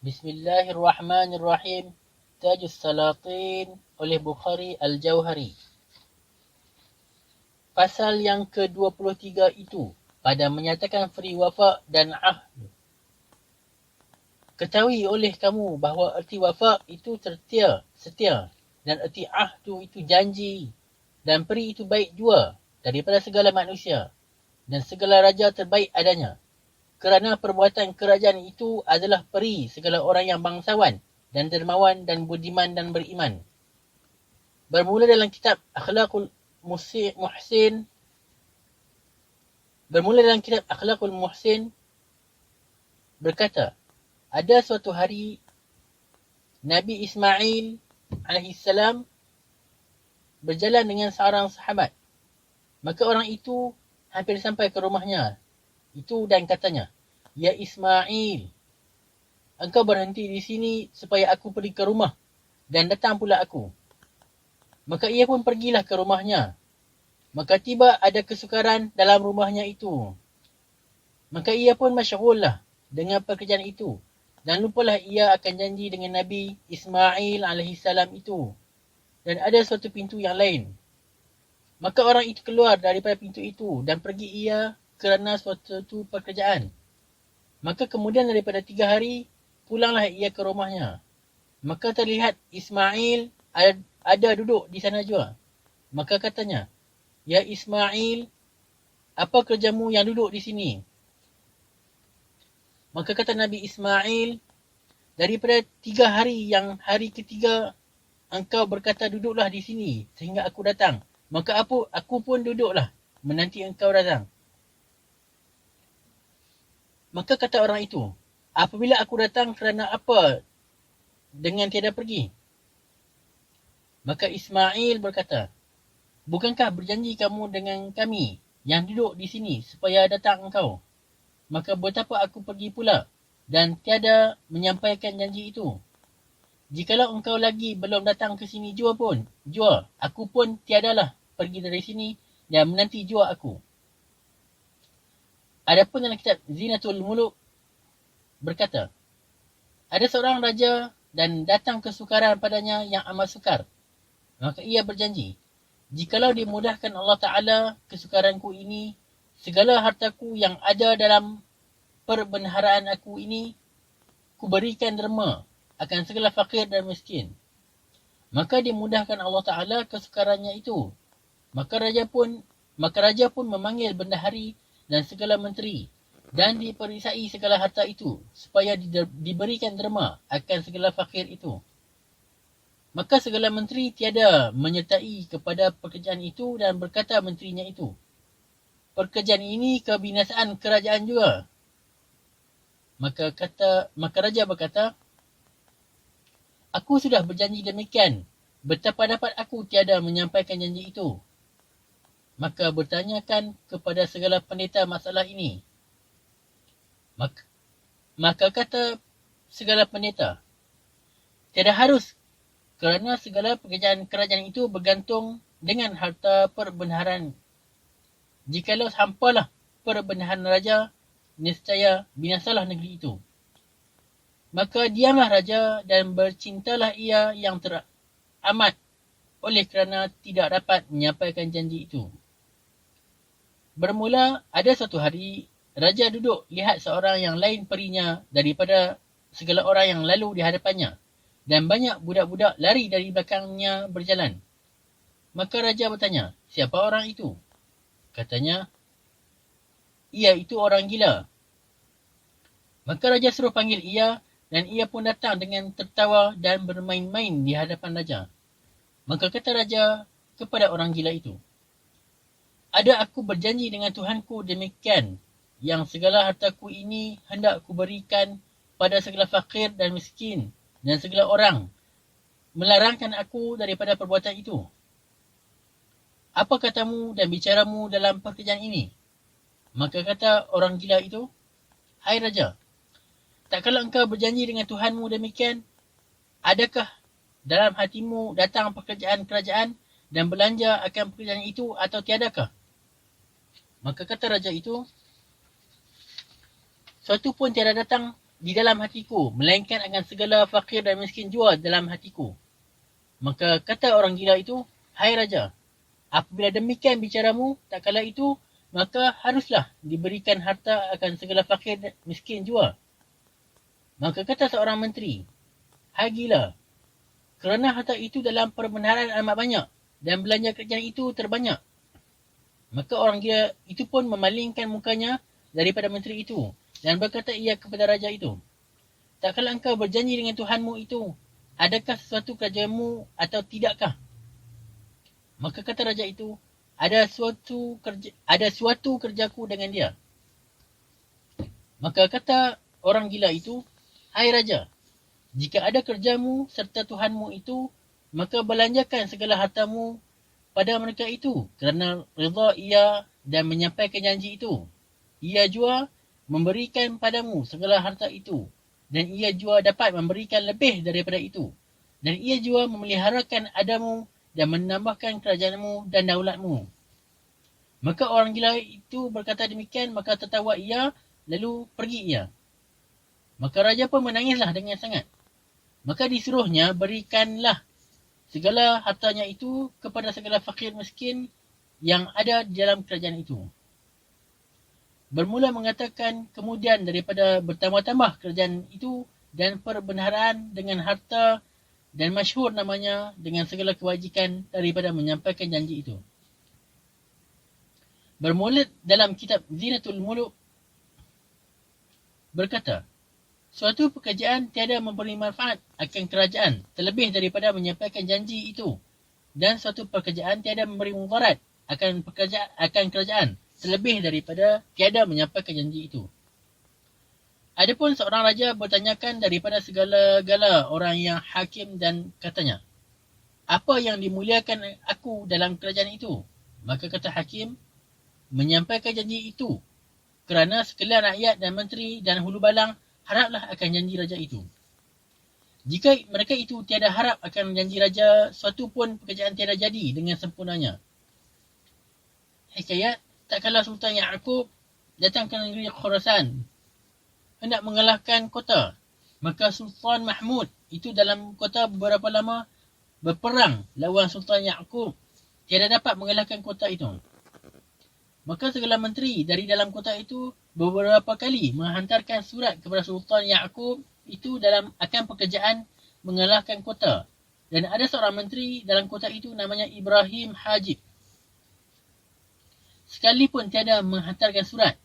Bismillahirrahmanirrahim. Tajus Salatin oleh Bukhari Al-Jauhari. Pasal yang ke-23 itu pada menyatakan free wafa dan ahd. Ketahui oleh kamu bahawa erti wafa itu setia dan erti ahdu itu janji dan peri itu baik jua daripada segala manusia dan segala raja terbaik adanya. Kerana perbuatan kerajaan itu adalah peri segala orang yang bangsawan dan dermawan dan budiman dan beriman. Bermula dalam kitab Akhlaqul Muhsin berkata, ada suatu hari Nabi Ismail alaihissalam berjalan dengan seorang sahabat. Maka orang itu hampir sampai ke rumahnya itu dan katanya, "Ya Ismail, engkau berhenti di sini supaya aku pergi ke rumah dan datang pula aku." Maka ia pun pergilah ke rumahnya. Maka tiba ada kesukaran dalam rumahnya itu. Maka ia pun masyghullah dengan pekerjaan itu dan lupalah ia akan janji dengan Nabi Ismail alaihissalam itu. Dan ada suatu pintu yang lain. Maka orang itu keluar daripada pintu itu dan pergi ia kerana suatu pekerjaan. Maka kemudian daripada 3 hari, pulanglah ia ke rumahnya. Maka terlihat Ismail ada duduk di sana juga. Maka katanya, "Ya Ismail, apa kerjamu yang duduk di sini?" Maka kata Nabi Ismail, "Daripada 3 hari yang hari ketiga, engkau berkata duduklah di sini sehingga aku datang. Maka aku pun duduklah menanti engkau datang." Maka kata orang itu, "Apabila aku datang kerana apa dengan tiada pergi?" Maka Ismail berkata, "Bukankah berjanji kamu dengan kami yang duduk di sini supaya datang engkau? Maka betapa aku pergi pula dan tiada menyampaikan janji itu. Jikalau engkau lagi belum datang ke sini jua, aku pun tiadalah pergi dari sini dan menanti jua aku." Adapun dalam kitab Zinatul Muluk berkata, ada seorang raja dan datang kesukaran padanya yang amat sukar. Maka ia berjanji, "Jikalau dimudahkan Allah Ta'ala kesukaranku ini, segala hartaku yang ada dalam perbendaharaan aku ini, ku berikan derma akan segala fakir dan miskin." Maka dimudahkan Allah Ta'ala kesukarannya itu. Maka raja pun memanggil bendahari dan segala menteri dan diperisai segala harta itu supaya diberikan derma akan segala fakir itu. Maka segala menteri tiada menyertai kepada pekerjaan itu dan berkata menterinya itu, "Pekerjaan ini kebinasaan kerajaan juga." Maka raja berkata, "Aku sudah berjanji demikian. Betapa dapat aku tiada menyampaikan janji itu?" Maka bertanyakan kepada segala pendeta masalah ini. Maka kata segala pendeta, "Tiada harus, kerana segala pekerjaan kerajaan itu bergantung dengan harta perbendaharaan. Jikalau hampalah perbendaharaan raja, nescaya binasalah negeri itu." Maka diamlah raja dan bercintalah ia yang teramat oleh kerana tidak dapat menyampaikan janji itu. Bermula ada suatu hari, raja duduk lihat seorang yang lain perinya daripada segala orang yang lalu di hadapannya, dan banyak budak-budak lari dari belakangnya berjalan. Maka raja bertanya, "Siapa orang itu?" Katanya, "Ia itu orang gila." Maka raja suruh panggil ia, dan ia pun datang dengan tertawa dan bermain-main di hadapan raja. Maka kata raja kepada orang gila itu, "Ada aku berjanji dengan Tuhanku demikian, yang segala hartaku ini hendak kuberikan pada segala fakir dan miskin dan segala orang, melarangkan aku daripada perbuatan itu. Apa katamu dan bicaramu dalam pekerjaan ini?" Maka kata orang gila itu, "Hai raja, tak kalau engkau berjanji dengan Tuhanmu demikian, adakah dalam hatimu datang pekerjaan kerajaan dan belanja akan pekerjaan itu atau tiadakah?" Maka kata raja itu, "Suatu pun tiada datang di dalam hatiku, melainkan akan segala fakir dan miskin jua dalam hatiku. Maka kata orang gila itu, hai raja, apabila demikian bicaramu, tak kala itu, maka haruslah diberikan harta akan segala fakir dan miskin jua. Maka kata seorang menteri, hai gila, kerana harta itu dalam perbenaran amat banyak dan belanja kerajaan itu terbanyak. Maka orang gila itu pun memalingkan mukanya daripada menteri itu dan berkata ia kepada raja itu, tak kala engkau berjanji dengan Tuhanmu itu, adakah sesuatu kerajaanmu atau tidakkah? Maka kata raja itu, ada suatu kerjaku dengan dia. Maka kata orang gila itu, hai raja, jika ada kerjamu serta Tuhanmu itu, maka belanjakan segala hartamu pada mereka itu kerana reda ia dan menyampaikan janji itu. Ia jua memberikan padamu segala harta itu dan ia jua dapat memberikan lebih daripada itu. Dan ia jua memeliharakan adamu dan menambahkan kerajaanmu dan daulatmu. Maka orang gila itu berkata demikian, maka tertawa ia, lalu pergi ia. Maka raja pun menangislah dengan sangat. Maka disuruhnya berikanlah segala hartanya itu kepada segala fakir miskin yang ada di dalam kerajaan itu. Bermula mengatakan kemudian daripada bertambah-tambah kerajaan itu dan perbenaran dengan harta dan masyhur namanya dengan segala kewajikan daripada menyampaikan janji itu. Bermula dalam kitab Zinatul Muluk berkata, suatu pekerjaan tiada memberi manfaat akan kerajaan terlebih daripada menyampaikan janji itu, dan suatu pekerjaan tiada memberi mudarat akan kerajaan terlebih daripada tiada menyampaikan janji itu. Adapun seorang raja bertanyakan daripada segala-gala orang yang hakim dan katanya, apa yang dimuliakan aku dalam kerajaan itu? Maka kata hakim, menyampaikan janji itu, kerana sekalian rakyat dan menteri dan hulu balang haraplah akan janji raja itu. Jika mereka itu tiada harap akan janji raja, suatu pun pekerjaan tiada jadi dengan sempurnanya. Hikayat, tak kala Sultan Ya'qub datang ke negeri Khurasan, hendak mengalahkan kota. Maka Sultan Mahmud itu dalam kota beberapa lama berperang lawan Sultan Ya'qub, tiada dapat mengalahkan kota itu. Maka segala menteri dari dalam kota itu beberapa kali menghantarkan surat kepada Sultan Ya'qub itu dalam akan pekerjaan mengalahkan kota. Dan ada seorang menteri dalam kota itu namanya Ibrahim Hajib. Sekalipun tiada menghantarkan surat.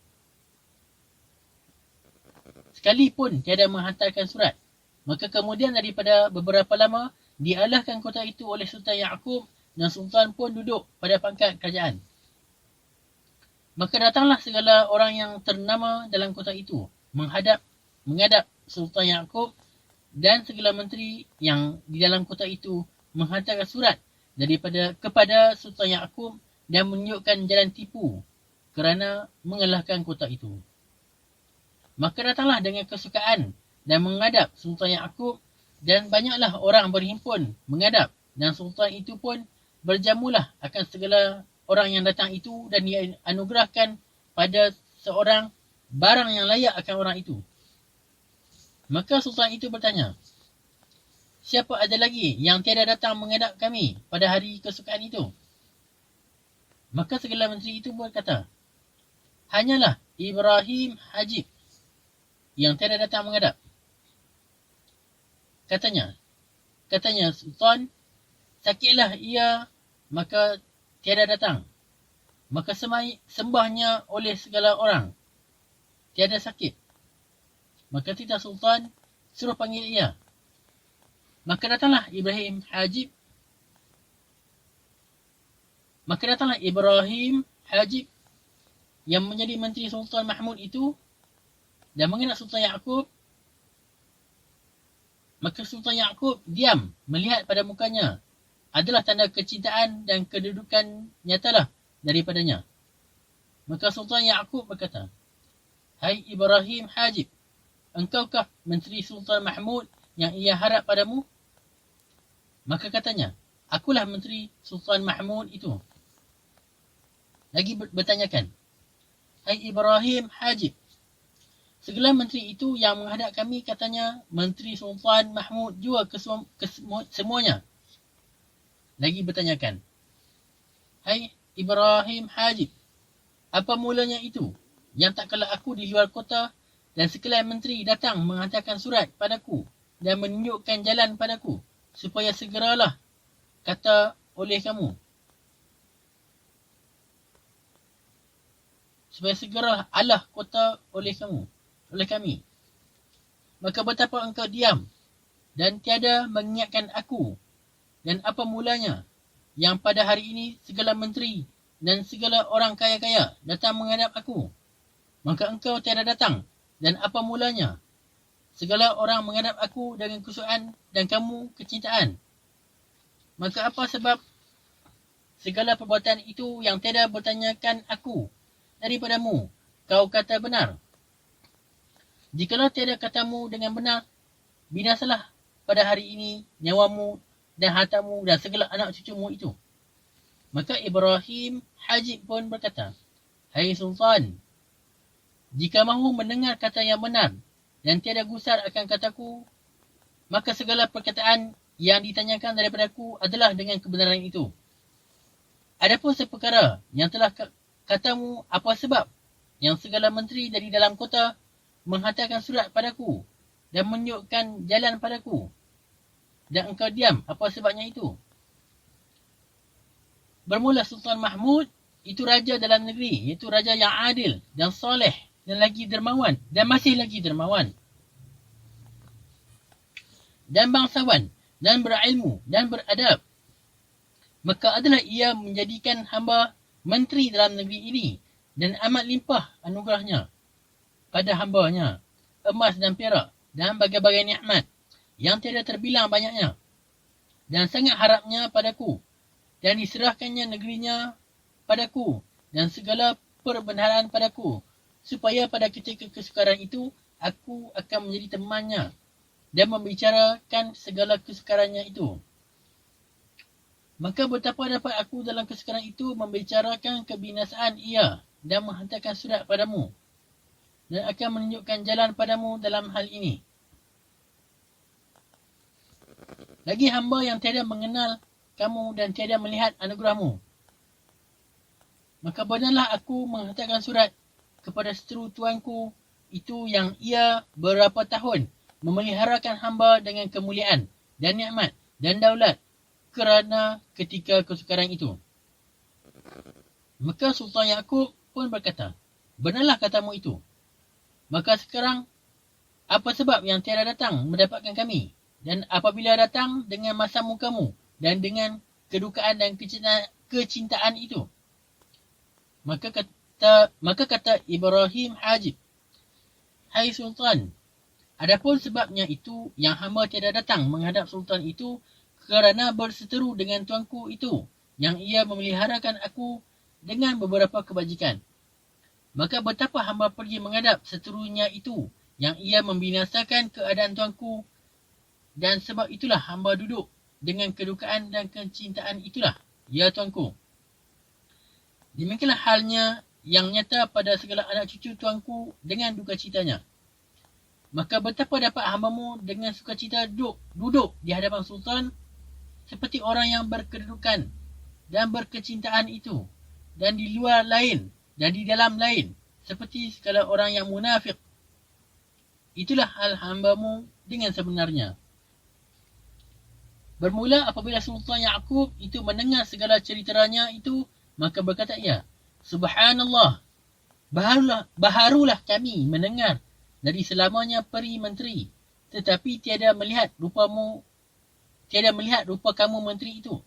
Maka kemudian daripada beberapa lama dialahkan kota itu oleh Sultan Ya'qub dan Sultan pun duduk pada pangkat kerajaan. Maka datanglah segala orang yang ternama dalam kota itu menghadap Sultan Ya'qub, dan segala menteri yang di dalam kota itu menghantarkan surat kepada Sultan Ya'qub dan menunjukkan jalan tipu kerana mengalahkan kota itu. Maka datanglah dengan kesukaan dan menghadap Sultan Ya'qub, dan banyaklah orang berhimpun menghadap, dan Sultan itu pun berjamulah akan segala orang yang datang itu dan dia anugerahkan pada seorang barang yang layak akan orang itu. Maka Sultan itu bertanya, siapa ada lagi yang tiada datang menghadap kami pada hari kesukaan itu? Maka segala menteri itu berkata, hanyalah Ibrahim Hajib yang tiada datang menghadap. Katanya Sultan, sakitlah ia, maka tiada datang. Maka sembahnya oleh segala orang, tiada sakit. Maka titah Sultan suruh panggil ia. Maka datanglah Ibrahim Hajib yang menjadi menteri Sultan Mahmud itu dan mengenal Sultan Ya'qub. Maka Sultan Ya'qub diam melihat pada mukanya adalah tanda kecintaan dan kedudukan nyatalah daripadanya. Maka Sultan Ya'qub berkata, hai Ibrahim Hajib, engkaukah menteri Sultan Mahmud yang ia harap padamu? Maka katanya, akulah menteri Sultan Mahmud itu. Lagi bertanyakan, hai Ibrahim Hajib, Segala menteri itu yang menghadap kami katanya Menteri Sultan Mahmud jua semuanya. Lagi bertanyakan, hai Ibrahim Hajib, apa mulanya itu? Yang tak kala aku di luar kota dan sekalian menteri datang menghantarkan surat padaku dan menunjukkan jalan padaku supaya segeralah kata oleh kamu. Supaya segeralah Allah kota oleh kamu, oleh kami. Maka betapa engkau diam dan tiada mengingatkan aku dan apa mulanya yang pada hari ini segala menteri dan segala orang kaya-kaya datang menghadap aku. Maka engkau tiada datang dan apa mulanya segala orang menghadap aku dengan kesukaan dan kamu kecintaan. Maka apa sebab segala perbuatan itu yang tiada bertanyakan aku daripadamu kau kata benar? Jikalau tiada katamu dengan benar, binasalah pada hari ini nyawamu dan hartamu dan segala anak cucumu itu. Maka Ibrahim Hajib pun berkata, hai Sultan, jika mahu mendengar kata yang benar dan tiada gusar akan kataku, maka segala perkataan yang ditanyakan daripadaku adalah dengan kebenaran itu. Adapun seperkara yang telah katamu apa sebab yang segala menteri dari dalam kota menghantarkan surat padaku dan menunjukkan jalan padaku, dan engkau diam, apa sebabnya itu? Bermula Sultan Mahmud, itu raja dalam negeri, iaitu raja yang adil dan soleh dan lagi dermawan dan masih lagi dermawan dan bangsawan dan berilmu dan beradab. Maka adalah ia menjadikan hamba menteri dalam negeri ini dan amat limpah anugerahnya pada hambanya, emas dan perak dan bagai-bagai nikmat yang tiada terbilang banyaknya, dan sangat harapnya padaku, dan diserahkannya negerinya padaku, dan segala perbenaran padaku, supaya pada ketika kesukaran itu, aku akan menjadi temannya, dan membicarakan segala kesukarannya itu. Maka betapa dapat aku dalam kesukaran itu membicarakan kebinasaan ia, dan menghantarkan surat padamu, dan akan menunjukkan jalan padamu dalam hal ini. Lagi hamba yang tiada mengenal kamu dan tiada melihat anugerahmu. Maka benarlah aku menghantarkan surat kepada seteru tuanku itu yang ia berapa tahun memeliharakan hamba dengan kemuliaan dan nikmat dan daulat kerana ketika kesukaran itu. Maka Sultan Yaqub pun berkata, benarlah katamu itu. Maka sekarang, apa sebab yang tiada datang mendapatkan kami? Dan apabila datang dengan masa mukamu dan dengan kedukaan dan kecintaan itu. Maka kata Ibrahim Hajib, hai Sultan, adapun sebabnya itu yang hamba tiada datang menghadap Sultan itu kerana berseteru dengan tuanku itu yang ia memeliharakan aku dengan beberapa kebajikan. Maka betapa hamba pergi menghadap seterunya itu yang ia membinasakan keadaan tuanku, dan sebab itulah hamba duduk dengan kedukaan dan kecintaan itulah, ya tuanku. Demikianlah halnya yang nyata pada segala anak cucu tuanku dengan duka citanya. Maka betapa dapat hambamu dengan sukacita duduk di hadapan Sultan seperti orang yang berkedudukan dan berkecintaan itu, dan di luar lain dan di dalam lain seperti segala orang yang munafik. Itulah hal hambamu dengan sebenarnya. Bermula apabila Sultan Yaqub itu mendengar segala ceritanya itu, maka berkata ia, Subhanallah, baharulah kami mendengar dari selamanya peri menteri, tetapi tiada melihat rupa kamu menteri itu.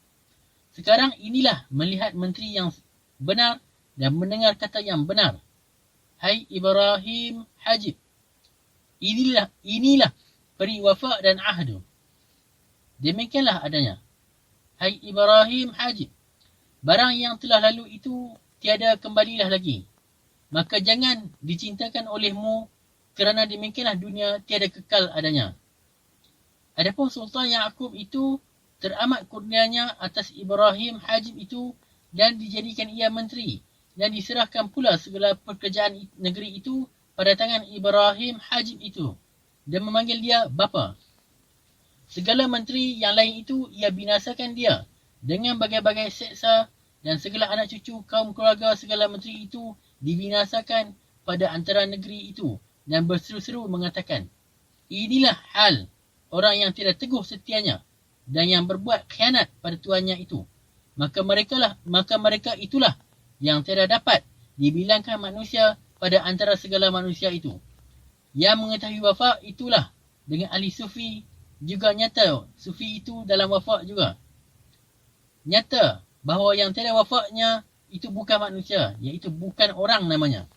Sekarang inilah melihat menteri yang benar dan mendengar kata yang benar. Hai Ibrahim Hajib, inilah peri wafa dan ahdu. Demikianlah adanya. Hai Ibrahim Hajib, barang yang telah lalu itu tiada kembalilah lagi. Maka jangan dicintakan olehmu, kerana demikianlah dunia tiada kekal adanya. Adapun Sultan Yaqub itu teramat kurnianya atas Ibrahim Hajib itu, dan dijadikan ia menteri, dan diserahkan pula segala pekerjaan negeri itu pada tangan Ibrahim Hajib itu dan memanggil dia bapa. Segala menteri yang lain itu ia binasakan dia dengan bagai-bagai seksa, dan segala anak cucu kaum keluarga segala menteri itu dibinasakan pada antara negeri itu, dan berseru-seru mengatakan, inilah hal orang yang tidak teguh setianya dan yang berbuat khianat pada tuannya itu. Maka mereka itulah yang tidak dapat dibilangkan manusia pada antara segala manusia itu. Yang mengetahui wafak itulah dengan ahli sufi juga nyata sufi itu dalam wafak juga. Nyata bahawa yang tiada wafaknya itu bukan manusia, iaitu bukan orang namanya.